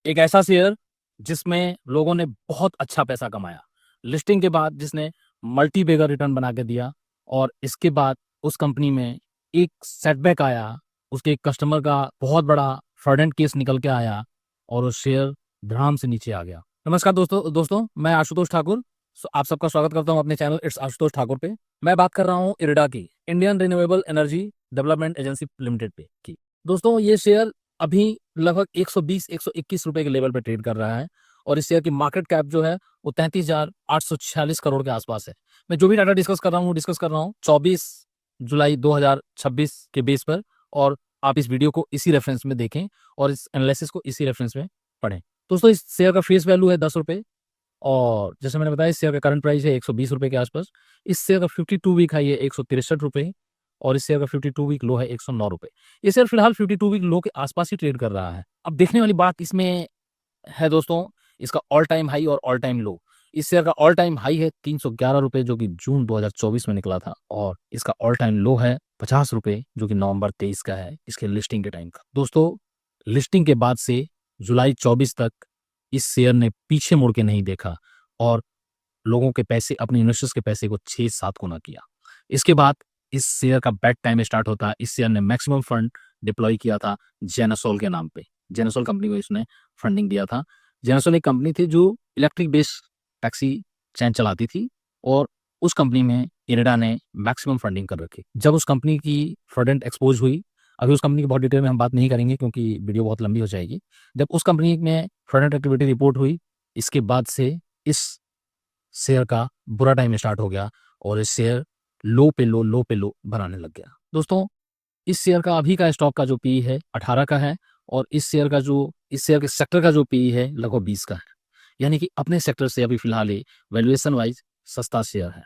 एक ऐसा शेयर जिसमें लोगों ने बहुत अच्छा पैसा कमाया, लिस्टिंग के बाद जिसने मल्टी बेगर रिटर्न बना के दिया, और इसके बाद उस कंपनी में एक सेटबैक आया, उसके एक कस्टमर का बहुत बड़ा फ्रॉडेंट केस निकल के आया और वो शेयर धड़ाम से नीचे आ गया। नमस्कार दोस्तों, मैं आशुतोष ठाकुर। आप सबका स्वागत करता हूं अपने चैनल इट्स आशुतोष ठाकुर पे। मैं बात कर रहा हूं इरडा की, Indian renewable energy development agency limited पे की। दोस्तों, ये शेयर अभी लगभग 120-121 रुपए के लेवल पे ट्रेड कर रहा है और इस शेयर की मार्केट कैप जो है वो 33,846 करोड़ के आसपास है। मैं जो भी डाटा डिस्कस कर रहा हूँ वो डिस्कस कर रहा हूँ 24 जुलाई 2026 के बेस पर, और आप इस वीडियो को इसी रेफरेंस में देखें और इस एनालिसिस को इसी रेफरेंस में पढ़ें। दोस्तों, इस शेयर का फेस वैल्यू है 10 रुपए, और जैसे मैंने बताया इस शेयर का करंट प्राइस है 120 रुपए के आसपास। इस शेयर का 52 वीक हाई है 163 रुपए, और इस शेयर का 52 वीक लो है 109 रुपए। ये शेयर फिलहाल 52 वीक लो के आसपास ही ट्रेड कर रहा है। अब देखने वाली बात इसमें है दोस्तों, इसका ऑल टाइम हाई और ऑल टाइम लो। इस शेयर का ऑल टाइम हाई है 311 रुपए जो कि जून 2024 में निकला था, और इसका ऑल टाइम लो है 50 रुपए जो कि नवंबर 23 का है, इसके लिस्टिंग के टाइम का। दोस्तों, लिस्टिंग के बाद से जुलाई 24 तक इस शेयर ने पीछे मुड़ के नहीं देखा और लोगों के पैसे, अपने इन्वेस्टर्स के पैसे को 6-7 गुना किया। इसके बाद इस शेयर का बैड टाइम स्टार्ट होता है। इस शेयर ने मैक्सिमम फंड डिप्लॉय किया था जेनासोल के नाम पे। जेनासोल कंपनी को इसने फंडिंग दिया था। जेनासोल एक कंपनी थी जो इलेक्ट्रिक बेस्ड टैक्सी चैन चलाती थी, और उस कंपनी में इरडा ने मैक्सिमम फंडिंग कर रखी। जब उस कंपनी की फ्रॉडेंट एक्सपोज हुई, अभी उस कंपनी की बहुत डिटेल में हम बात नहीं करेंगे क्योंकि वीडियो बहुत लंबी हो जाएगी। जब उस कंपनी में फ्रॉडेंट एक्टिविटी रिपोर्ट हुई, इसके बाद से इस शेयर का बुरा टाइम स्टार्ट हो गया और इस शेयर लो पे लो बनाने लग गया। दोस्तों, इस शेयर का अभी का स्टॉक का जो पी है 18 का है, और इस शेयर के सेक्टर का जो पी है लगभग 20 का है। यानी कि अपने सेक्टर से अभी फिलहाल ये वैल्यूएशन वाइज सस्ता शेयर है।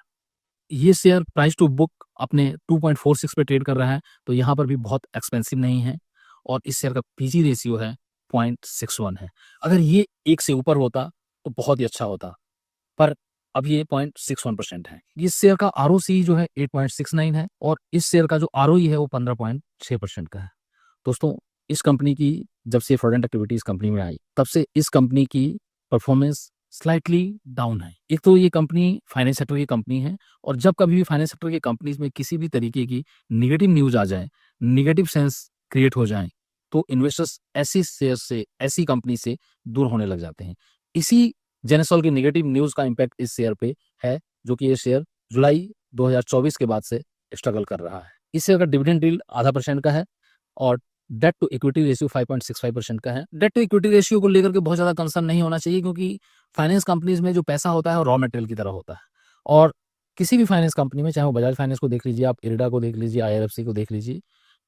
ये शेयर प्राइस टू बुक अपने 2.46 पे ट्रेड कर रहा है, तो यहाँ पर भी बहुत एक्सपेंसिव नहीं है, और इस शेयर का पीजी रेशियो है 0.61 है। अगर ये 1 से ऊपर होता तो बहुत ही अच्छा होता, पर अब ये 0.61% है। इस शेयर का आरओसी जो है 8.69 है, और इस शेयर का जो आरओई है वो 15.6% का है। दोस्तों, इस कंपनी की जब से फ्रॉडेंट एक्टिविटी इस कंपनी में आई, तब से इस कंपनी की परफॉर्मेंस स्लाइटली डाउन है। एक तो ये कंपनी फाइनेंस सेक्टर की कंपनी है, और जब कभी भी फाइनेंस सेक्टर की कंपनीज में किसी भी तरीके की नेगेटिव न्यूज आ जाए, नेगेटिव सेंस क्रिएट हो जाए, तो इन्वेस्टर्स ऐसी शेयर से, ऐसी कंपनी से दूर होने लग जाते हैं। इसी जेनेसोल की नेगेटिव न्यूज का इम्पैक्ट इस शेयर पे है, जो कि ये शेयर जुलाई 2024 के बाद से स्ट्रगल कर रहा है। इस शेयर का डिविडेंड यील्ड 0.5% का है, और डेट टू इक्विटी रेशियो 5.65% का है। डेट टू इक्विटी रेशियो को लेकर के बहुत ज़्यादा कंसर्न नहीं होना चाहिए, क्योंकि फाइनेंस कंपनीज में जो पैसा होता है वो रॉ मटेरियल की तरह होता है, और किसी भी फाइनेंस कंपनी में, चाहे वो बजाज फाइनेंस को देख लीजिए, आप इरडा को देख लीजिए, आईआरएफसी को देख लीजिए,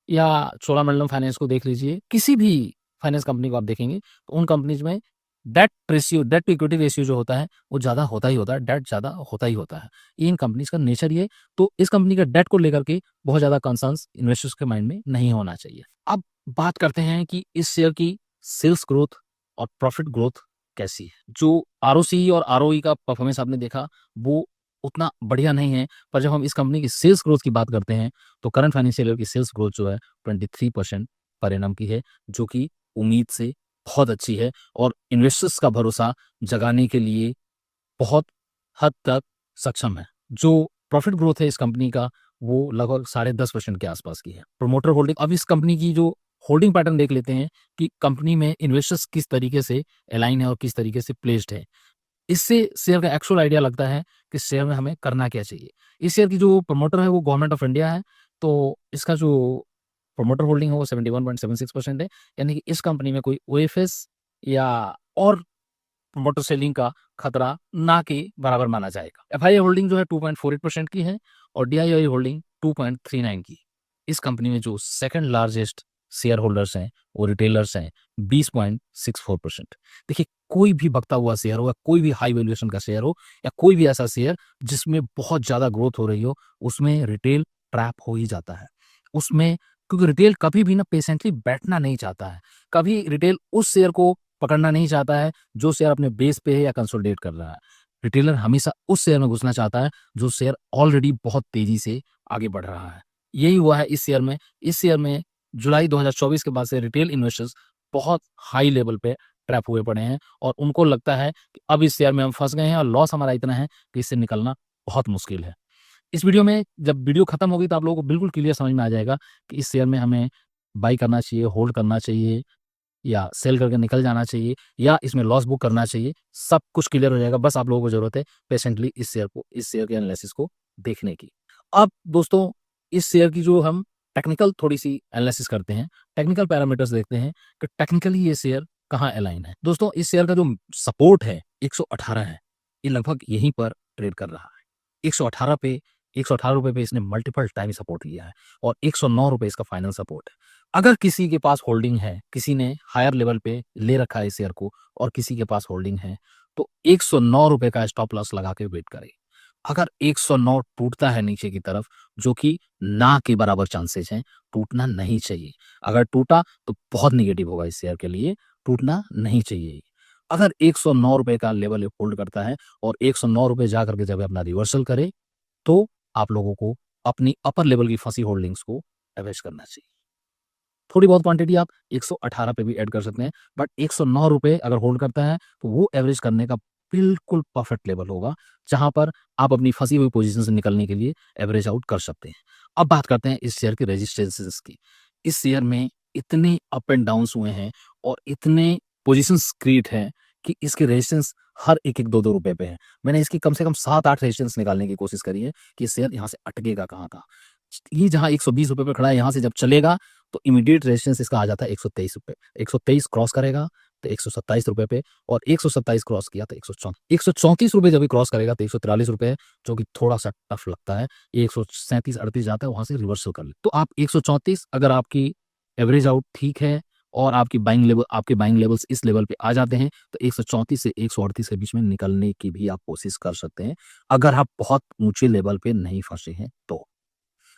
या चोलामंडलम फाइनेंस को देख लीजिए, किसी भी फाइनेंस कंपनी को आप देखेंगे तो उन कंपनीज में डेट टू इक्विटी रेशियो जो होता है वो ज़्यादा होता ही होता है, डेट ज़्यादा होता ही होता है। ये इन कंपनीज का नेचर ही है। तो इस कंपनी का डेट को लेकर के बहुत ज़्यादा कंसर्न्स इन्वेस्टर्स के माइंड में नहीं होना चाहिए। अब बात करते हैं कि इस शेयर की सेल्स ग्रोथ और प्रॉफिट ग्रोथ कैसी है। जो आरओसी और आरओई का परफॉर्मेंस आपने देखा वो उतना बढ़िया नहीं है, पर जब हम इस कंपनी की सेल्स ग्रोथ की बात करते हैं तो करंट फाइनेंशियल ईयर की सेल्स ग्रोथ जो है 23% पर एनम की है, जो कि उम्मीद से बहुत अच्छी है, और इन्वेस्टर्स का भरोसा जगाने के लिए बहुत हद तक सक्षम है। जो प्रॉफिट ग्रोथ है इस कंपनी का वो लगभग 10.5% के आसपास की है। प्रोमोटर होल्डिंग, अब इस कंपनी की जो होल्डिंग पैटर्न देख लेते हैं कि कंपनी में इन्वेस्टर्स किस तरीके से अलाइन है और किस तरीके से प्लेस्ड है। इससे शेयर का एक्चुअल आइडिया लगता है कि शेयर में हमें करना क्या चाहिए। इस शेयर की जो प्रमोटर है वो गवर्नमेंट ऑफ इंडिया है, तो इसका जो प्रमोटर होल्डिंग है वो 71.76% है। यानी कि इस कंपनी में कोई ओएफएस या और प्रमोटर सेलिंग का खतरा ना के बराबर माना जाएगा। एफआईआई होल्डिंग जो है 2.48% की है, और डीआईआई होल्डिंग 2.39 की। इस कंपनी में जो सेकंड लार्जेस्ट शेयर होल्डर्स हैं वो रिटेलर्स हैं 20.64%। देखिए, कोई भी बकता हुआ शेयर हो, या कोई भी हाई वैल्यूएशन का शेयर हो, या कोई भी ऐसा शेयर जिसमें बहुत ज्यादा ग्रोथ हो रही हो, उसमें रिटेल ट्रैप हो ही जाता है। उसमें, क्योंकि रिटेल कभी भी ना पेशेंटली बैठना नहीं चाहता है। कभी रिटेल उस शेयर को पकड़ना नहीं चाहता है जो शेयर अपने बेस पे है या कंसोलिडेट कर रहा है। रिटेलर हमेशा उस शेयर में घुसना चाहता है जो शेयर ऑलरेडी बहुत तेजी से आगे बढ़ रहा है। यही हुआ है इस शेयर में। इस शेयर में जुलाई 2024 के बाद से रिटेल इन्वेस्टर्स बहुत हाई लेवल पे ट्रैप हुए पड़े हैं और उनको लगता है कि अब इस शेयर में हम फँस गए हैं और लॉस हमारा इतना है कि इससे निकलना बहुत मुश्किल है। इस वीडियो में जब वीडियो खत्म होगी तो आप लोगों को बिल्कुल क्लियर समझ में आ जाएगा कि इस शेयर में हमें बाय करना चाहिए, होल्ड करना चाहिए या सेल करके निकल जाना चाहिए या इसमें लॉस बुक करना चाहिए। सब कुछ क्लियर हो जाएगा। बस आप लोगों को ज़रूरत है पेशेंटली इस शेयर के एनालिसिस को देखने की। अब दोस्तों इस शेयर की जो हम टेक्निकल थोड़ी-सी एनालिसिस करते हैं, टेक्निकल पैरामीटर्स देखते हैं कि टेक्निकली ये शेयर कहाँ अलाइन है। दोस्तों इस शेयर का जो सपोर्ट है 118 है। ये लगभग यहीं पर ट्रेड कर रहा है। 118 पे ₹118 पे इसने मल्टीपल टाइम सपोर्ट लिया है और ₹109 इसका फाइनल सपोर्ट है। अगर किसी के पास होल्डिंग है, किसी ने हायर लेवल पे ले रखा है इस शेयर को और किसी के पास होल्डिंग है, तो ₹109 का स्टॉप लॉस लगा के वेट करे। अगर 109 टूटता है नीचे की तरफ, जो कि ना के बराबर चांसेस हैं, टूटना नहीं चाहिए। अगर टूटा तो बहुत नेगेटिव होगा इस शेयर के लिए, टूटना नहीं चाहिए। अगर ₹109 का लेवल ये होल्ड करता है और ₹109 जा करके जब अपना रिवर्सल करे, तो आप लोगों को अपनी अपर लेवल की फंसी होल्डिंग्स को एवरेज करना चाहिए। थोड़ी बहुत क्वांटिटी आप 118 पे भी ऐड कर सकते हैं, बट ₹109 अगर होल्ड करता है, तो वो एवरेज करने का बिल्कुल परफेक्ट लेवल होगा, जहाँ पर आप अपनी फँसी हुई पोज़ीशन से निकलने के लिए एवरेज आउट कर सकते हैं। अब बात करते हैं इस शेयर के रेजिस्टेंसेस की। इस शेयर में इतने अप एंड डाउन्स हुए हैं और इतने पोज़ीशंस क्रिएट हैं कि इसके रेजिस्टेंस हर 1-1, ₹2-2 पे हैं। मैंने इसकी कम से कम 7-8 रेजिस्टेंस निकालने की कोशिश करी है कि शेयर यहाँ से अटकेगा कहाँ-कहाँ। ये जहाँ ₹120 पे खड़ा है, यहाँ से जब चलेगा तो इमीडिएट रेजिस्टेंस इसका आ जाता है ₹123। 123 क्रॉस करेगा तो ₹127 पे और 127 क्रॉस किया तो ₹134 जब ये क्रॉस करेगा तो ₹143 जो कि थोड़ा-सा टफ लगता है। ये 137-38 जाता है, वहाँ से रिवर्सल कर ले। तो आप 134 अगर आपकी एवरेज आउट ठीक है और आपके बाइंग लेवल्स इस लेवल पे आ जाते हैं, तो 134 से 138 के बीच में निकलने की भी आप कोशिश कर सकते हैं, अगर आप बहुत ऊँचे लेवल पे नहीं फँसे हैं तो।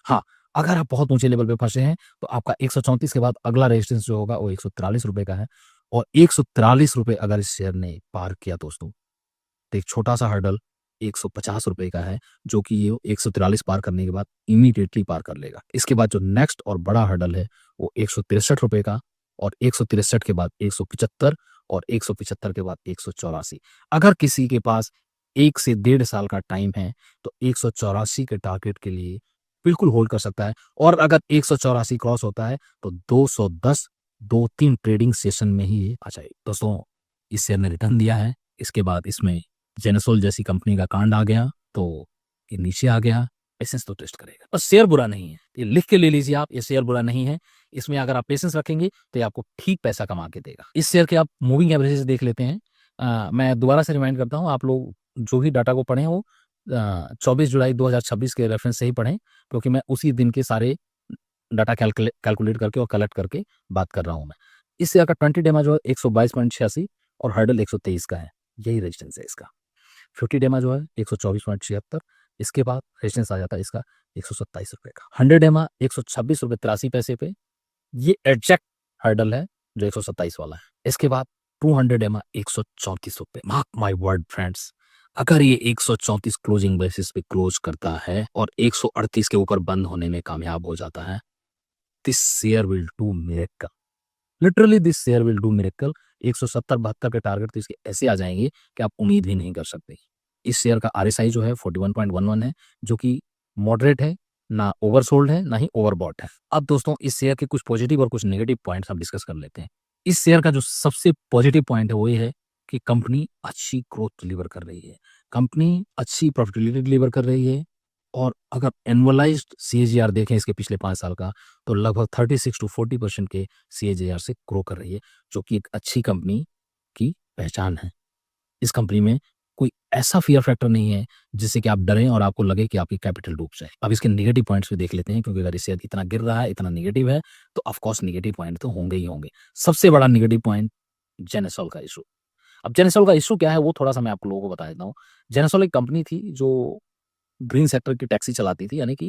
हाँ, अगर आप बहुत ऊँचे लेवल पे फँसे हैं, तो आपका 134 के बाद अगला रेजिस्टेंस जो होगा वो ₹143 का है और ₹143 अगर इस शेयर ने पार किया दोस्तों, तो एक छोटा-सा हर्डल ₹150 का है, जो कि ये 143 पार करने के बाद इमीडिएटली पार कर लेगा। इसके बाद जो नेक्स्ट और बड़ा हर्डल है, वो ₹163 का और 163 के बाद 175 और 175 के बाद 184। अगर किसी के पास 1 से डेढ़ साल का टाइम है, तो 184 के टारगेट के लिए बिल्कुल होल्ड कर सकता है और अगर 184 क्रॉस होता है, तो 210 2-3 ट्रेडिंग सेशन में ही ये आ जाएगी। दोस्तों, इस शेयर ने रिटर्न दिया है, इसके बाद इसमें जेनेसोल जैसी कंपनी का कांड आ गया, तो ये नीचे आ गया, पेशेंस तो टेस्ट करेगा। और शेयर बुरा नहीं है, ये लिख के ले लीजिए आप, ये शेयर बुरा नहीं है। इसमें अगर आप पेशेंस रखेंगे, तो ये आपको ठीक पैसा कमा के देगा। इस शेयर के आप मूविंग एवरेजेस देख लेते हैं। मैं दोबारा से रिमाइंड करता हूँ, आप लोग जो भी डाटा को पढ़ें, वो 24 जुलाई 2026 के रेफरेंस से ही पढ़ें, क्योंकि मैं उसी दिन के सारे डाटा कैलकुलेट करके और कलेक्ट करके बात कर रहा हूँ मैं। इस शेयर का 20 डेमा जो है 122.86 और हर्डल 123 का है, यही रेजिस्टेंस है इसका। 50 डेमा जो है 124.76, इसके बाद रेजिस्टेंस आ जाता है इसका ₹127 का। 100 डेमा ₹126.83 पे, ये एग्जैक्ट हर्डल है जो 127 वाला है। इसके बाद 200 डेमा ₹134। मार्क माय वर्ड फ्रेंड्स, अगर ये 134 क्लोजिंग बेसिस पे क्लोज करता है और 138 के ऊपर बंद होने में कामयाब हो जाता है, this share will do miracle. Literally this share will do miracle. 170-72 के टारगेट तो इसके ऐसे आ जाएंगे कि आप उम्मीद भी नहीं कर सकते। इस शेयर का आरएसआई जो है 41.11 है, जो कि मॉडरेट है, ना ओवरसोल्ड है, ना ही ओवरबॉट है। अब दोस्तों इस शेयर के कुछ पॉजिटिव और कुछ नेगेटिव पॉइंट्स हम डिस्कस कर लेते हैं। इस शेयर का जो सबसे पॉजिटिव पॉइंट है वो ये है कि कंपनी अच्छी ग्रोथ डिलीवर कर रही है, कंपनी अच्छी प्रॉफिटेबिलिटी डिलीवर कर रही है और अगर एनुअलाइज्ड सीएजीआर देखें इसके पिछले 5 साल का, तो लगभग 36 टू 40% के सीएजीआर से ग्रो कर रही है, जो कि एक अच्छी कंपनी की पहचान है। इस कंपनी में कोई ऐसा फ़ियर फैक्टर नहीं है, जिससे कि आप डरें और आपको लगे कि आपकी कैपिटल डूब जाए। अब इसके नेगेटिव पॉइंट्स भी देख लेते हैं, क्योंकि अगर ये शेयर इतना गिर रहा है, इतना नेगेटिव है, तो ऑफ कोर्स नेगेटिव पॉइंट तो होंगे ही होंगे। सबसे बड़ा नेगेटिव पॉइंट जेनेसोल का इश्यू। अब जेनेसोल का इश्यू क्या है, वो थोड़ा-सा मैं आप लोगों को बता देता हूँ। जेनेसोल एक कंपनी थी जो ग्रीन सेक्टर की टैक्सी चलाती थी, यानी कि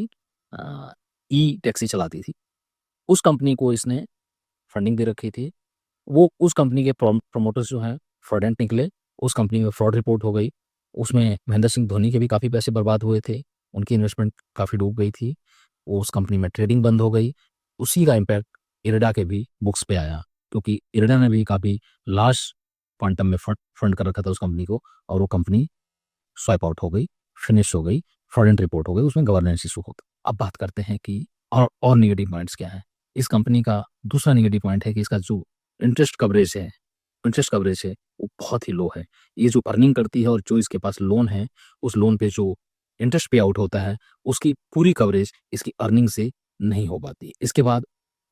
ई-टैक्सी चलाती थी। उस कंपनी को इसने फंडिंग दे रखी थी। वो उस कंपनी के प्रमोटर्स जो हैं फ्रॉडेंट निकले, उस कंपनी में फ्रॉड रिपोर्ट हो गई। उसमें महेंद्र सिंह धोनी के भी काफ़ी पैसे बर्बाद हुए थे, उनकी इन्वेस्टमेंट काफ़ी डूब गई थी। वो उस कंपनी में ट्रेडिंग बंद हो गई। उसी का इम्पैक्ट इरडा के भी बुक्स पे आया, क्योंकि इरडा ने भी काफ़ी लार्ज क्वांटम में फंड कर रखा था उस कंपनी को, और वो कंपनी स्वाइप आउट हो गई, फिनिश हो गई, फ्रॉडेंट रिपोर्ट हो गई, उसमें गवर्नेंस इशू होता। अब बात करते हैं कि और नेगेटिव पॉइंट्स क्या हैं। इस कंपनी का दूसरा नेगेटिव पॉइंट है कि इसका जो इंटरेस्ट कवरेज है वो बहुत ही लो है। ये जो अर्निंग करती है और जो इसके पास लोन है, उस लोन पे जो इंटरेस्ट पे आउट होता है, उसकी पूरी कवरेज इसकी अर्निंग से नहीं हो पाती। इसके बाद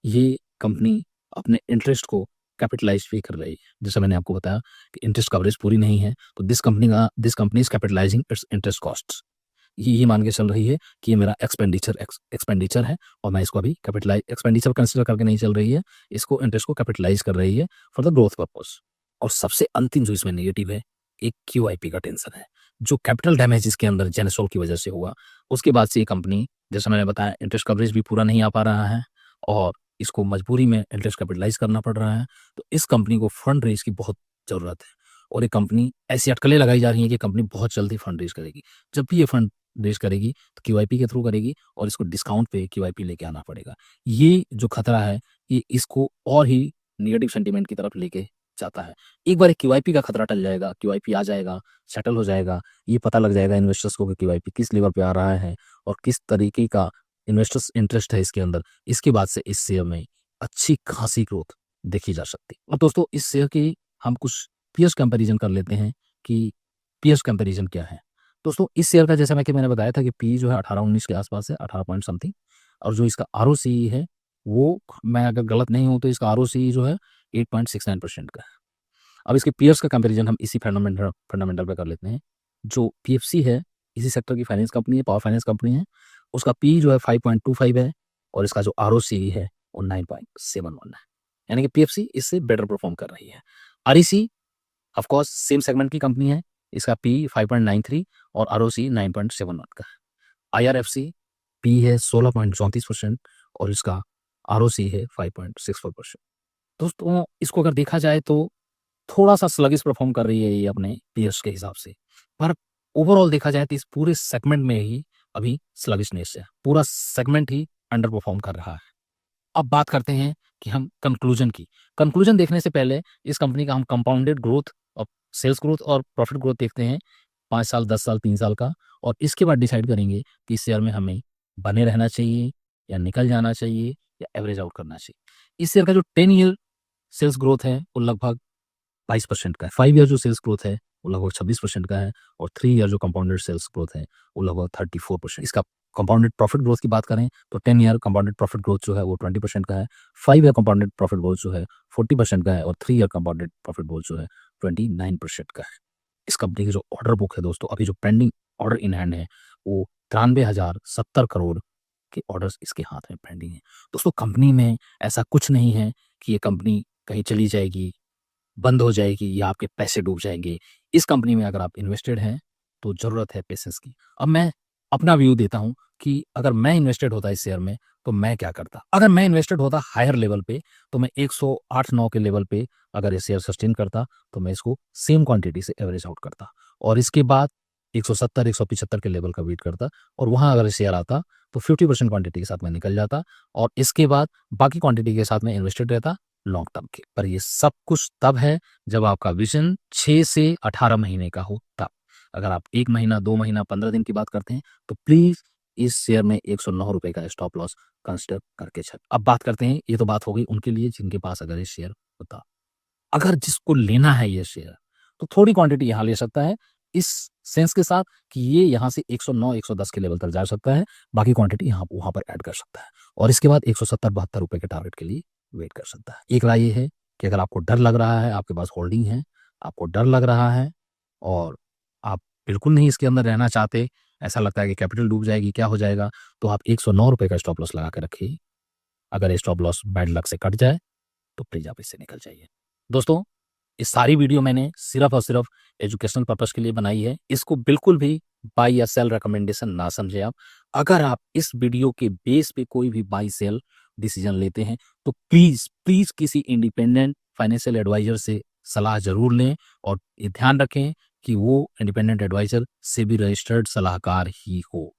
ये कंपनी अपने इंटरेस्ट को कैपिटलाइज़ भी कर रही है। जैसा मैंने आपको बताया कि इंटरेस्ट कवरेज पूरी नहीं है, तो this company is capitalising it's interest costs. ये मान के चल रही है कि ये मेरा एक्सपेंडिचर है, और मैं इसको अभी कैपिटलाइज एक्सपेंडिचर कंसिडर करके नहीं चल रही है, इसको इंटरेस्ट को कैपिटलाइज कर रही है फॉर द ग्रोथ पर्पस। और सबसे अंतिम जो इसमें नेगेटिव है, एक क्यूआईपी का टेंशन है। जो कैपिटल डैमेज इसके अंदर जेनेसोल की वजह से हुआ, उसके बाद से ये कंपनी, जैसा मैंने बताया, इंटरेस्ट कवरेज भी पूरा नहीं आ पा रहा है और इसको मजबूरी में इंटरेस्ट कैपिटलाइज करना पड़ रहा है। तो इस कंपनी को फंड रेज की बहुत ज़रूरत है, और ये कंपनी ऐसी अटकलें लगाई जा रही हैं कि कंपनी बहुत जल्दी फंड रेज करेगी। जब भी ये फंड रेज करेगी तो क्यूआईपी के थ्रू करेगी, और इसको डिस्काउंट पे क्यूआईपी लेके आना पड़ेगा। ये जो खतरा है, ये इसको और ही नेगेटिव सेंटीमेंट की तरफ लेके जाता है। एक बार क्यूआईपी का खतरा टल जाएगा, क्यूआईपी आ जाएगा, सेटल हो जाएगा, ये पता लग जाएगा इन्वेस्टर्स को कि क्यूआईपी किस लेवल पे आ रहा है और किस तरीके का इन्वेस्टर्स इंटरेस्ट है इसके अंदर। इसके बाद से इस शेयर में अच्छी खासी ग्रोथ देखी जा सकती है। अब दोस्तों, इस शेयर की हम कुछ पीयर्स कंपैरिजन कर लेते हैं कि पीयर्स कंपैरिजन क्या है। दोस्तों, इस शेयर का जैसा मैंने बताया था कि पी जो है 18-19 के आसपास है, 18 पॉइंट समथिंग, और जो इसका आरओसीई है, वो, मैं अगर गलत नहीं हूँ तो इसका आरओसीई जो है 8.69% का है। अब इसके पीयर्स का कंपैरिजन हम इसी फंडामेंटल पे कर लेते हैं। जो पीएफसी है, इसी सेक्टर की फाइनेंस कंपनी है, पावर फाइनेंस कंपनी है, उसका पी जो है 5.25 है, और इसका जो आरओसीई है वो 9.71 है। यानी कि पीएफसी इससे बेटर परफॉर्म कर रही है। REC of course same segment की कंपनी है, इसका पी 5.93 और आरओसी 9.71 का है। आईआरएफसी पी है 16.34% और इसका आरओसी है 5.64%। दोस्तों, इसको अगर देखा जाए तो थोड़ा-सा स्लगिश परफॉर्म कर रही है ये अपने पीयर्स के हिसाब से। पर ओवरऑल देखा जाए तो इस पूरे सेगमेंट में ही अभी स्लगिशनेस है। पूरा सेगमेंट ही अंडर परफॉर्म कर रहा है। अब बात करते हैं कि हम कंक्लूजन की। कंक्लूजन देखने से पहले इस कंपनी का हम कंपाउंडेड ग्रोथ और सेल्स ग्रोथ और प्रॉफिट ग्रोथ देखते हैं, 5 साल, 10 साल, 3 साल का, और इसके बाद डिसाइड करेंगे कि इस शेयर में हमें बने रहना चाहिए या निकल जाना चाहिए या एवरेज आउट करना चाहिए। इस शेयर का जो 10 ईयर सेल्स ग्रोथ है वो लगभग 22% का है। 5 ईयर जो सेल्स ग्रोथ है वो लगभग 26% का है, और 3 ईयर जो कंपाउंडेड सेल्स ग्रोथ है वो लगभग 34%। इसका कंपाउंडेड प्रॉफिट ग्रोथ की बात करें तो 10 ईयर कंपाउंडेड प्रॉफिट ग्रोथ जो है वो 20% का है, 5 ईयर कंपाउंडेड प्रॉफिट ग्रोथ जो है 40% का है, और 3 ईयर कंपाउंडेड प्रॉफिट ग्रोथ जो है 29% का है। इस कंपनी की जो ऑर्डर बुक है दोस्तों, अभी जो पेंडिंग ऑर्डर इन हैंड है वो 93,070 करोड़ के ऑर्डर्स इसके हाथ में पेंडिंग है। दोस्तों, कंपनी में ऐसा कुछ नहीं है कि ये कंपनी कहीं चली जाएगी, बंद हो जाएगी या आपके पैसे डूब जाएँगे। इस कंपनी में अगर आप इन्वेस्टेड हैं, तो ज़रूरत है पेशेंस की। अब मैं अपना व्यू देता हूँ कि अगर मैं इन्वेस्टेड होता इस शेयर में, तो मैं क्या करता? अगर मैं इन्वेस्टेड होता हायर लेवल पे, तो मैं 108-9 के लेवल पे अगर ये शेयर सस्टेन करता, तो मैं इसको सेम क्वांटिटी से एवरेज आउट करता, और इसके बाद 170-175 के लेवल का वेट करता, और वहाँ अगर शेयर आता, तो 50% क्वांटिटी के साथ मैं निकल जाता, और इसके बाद बाकी क्वांटिटी के साथ मैं इन्वेस्टेड रहता लॉन्ग टर्म के। पर ये सब कुछ तब है जब आपका विज़न 6 से 18 महीने का हो तब। अगर आप 1 महीना, 2 महीना, 15 दिन की बात करते हैं, तो प्लीज़ इस शेयर में ₹109 का स्टॉप लॉस कंसीडर करके चलें। अब बात करते हैं, ये तो बात हो गई उनके लिए जिनके पास अगर ये शेयर होता। अगर जिसको लेना है ये शेयर, तो थोड़ी क्वांटिटी यहाँ ले सकता है, इस सेंस के साथ कि ये यहाँ से 109-110 के लेवल तक जा सकता है, बाकी क्वांटिटी यहाँ वहाँ पर ऐड कर सकता है, और इसके बाद ₹170-72 के टारगेट के लिए वेट कर सकता है। एक राय ये है कि अगर आपको डर लग रहा है, आपके पास होल्डिंग है, आपको डर लग रहा है और आप बिल्कुल नहीं इसके अंदर रहना चाहते, ऐसा लगता है कि कैपिटल डूब जाएगी, क्या हो जाएगा, तो आप ₹109 का स्टॉप लॉस लगा के रखिए। अगर ये स्टॉप लॉस बैड लक से कट जाए, तो प्लीज़ आप इससे निकल जाइए। दोस्तों, ये सारी वीडियो मैंने सिर्फ़ और सिर्फ़ एजुकेशनल पर्पज़ के लिए बनाई है। इसको बिल्कुल भी बाय या सेल रिकमेंडेशन ना समझें आप। अगर आप इस वीडियो के बेस पे कोई भी बाय सेल डिसीज़न लेते हैं, तो प्लीज़ किसी इंडिपेंडेंट फाइनेंशियल एडवाइज़र से सलाह ज़रूर लें, और ये ध्यान रखें कि वो इंडिपेंडेंट एडवाइज़र सेबी रजिस्टर्ड सलाहकार ही हो।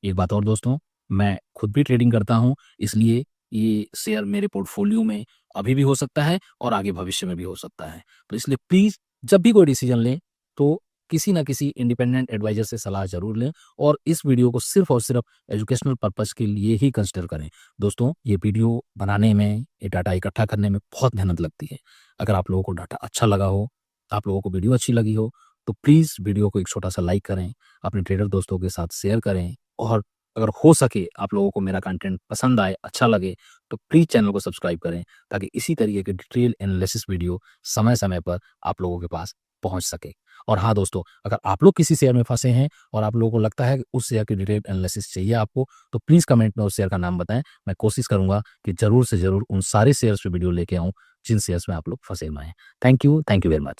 एक बात और दोस्तों, मैं खुद भी ट्रेडिंग करता हूँ, इसलिए ये शेयर मेरे पोर्टफ़ोलियो में अभी भी हो सकता है और आगे भविष्य में भी हो सकता है। तो इसलिए प्लीज़ जब भी कोई डिसीजन लें तो किसी ना किसी इंडिपेंडेंट एडवाइजर से सलाह ज़रूर लें और इस वीडियो को सिर्फ़ और सिर्फ़ एजुकेशनल पर्पज़ के लिए ही कंसिडर करें। दोस्तों, ये वीडियो बनाने में, ये डाटा इकट्ठा करने में बहुत मेहनत लगती है। अगर आप लोगों को डाटा अच्छा लगा हो, आप लोगों को वीडियो अच्छी लगी हो, तो प्लीज़ वीडियो को एक छोटा-सा लाइक करें, अपने ट्रेडर दोस्तों के साथ शेयर करें और अगर हो सके आप लोगों को मेरा कंटेंट पसंद आए, अच्छा लगे, तो प्लीज़ चैनल को सब्सक्राइब करें ताकि इसी तरीके के डिटेल एनालिसिस वीडियो समय-समय पर आप लोगों के पास पहुँच सके। और हाँ दोस्तों, अगर आप लोग किसी शेयर में फँसे हैं और आप लोगों को लगता है कि उस शेयर की डिटेल एनालिसिस चाहिए आपको, तो प्लीज़ कमेंट में उस शेयर का नाम बताएँ। मैं कोशिश करूँगा कि ज़रूर से ज़रूर उन सारे शेयर्स पे वीडियो लेके आऊँ, जिन शेयर्स में आप लोग फँसे हुए हैं। Thank you very much.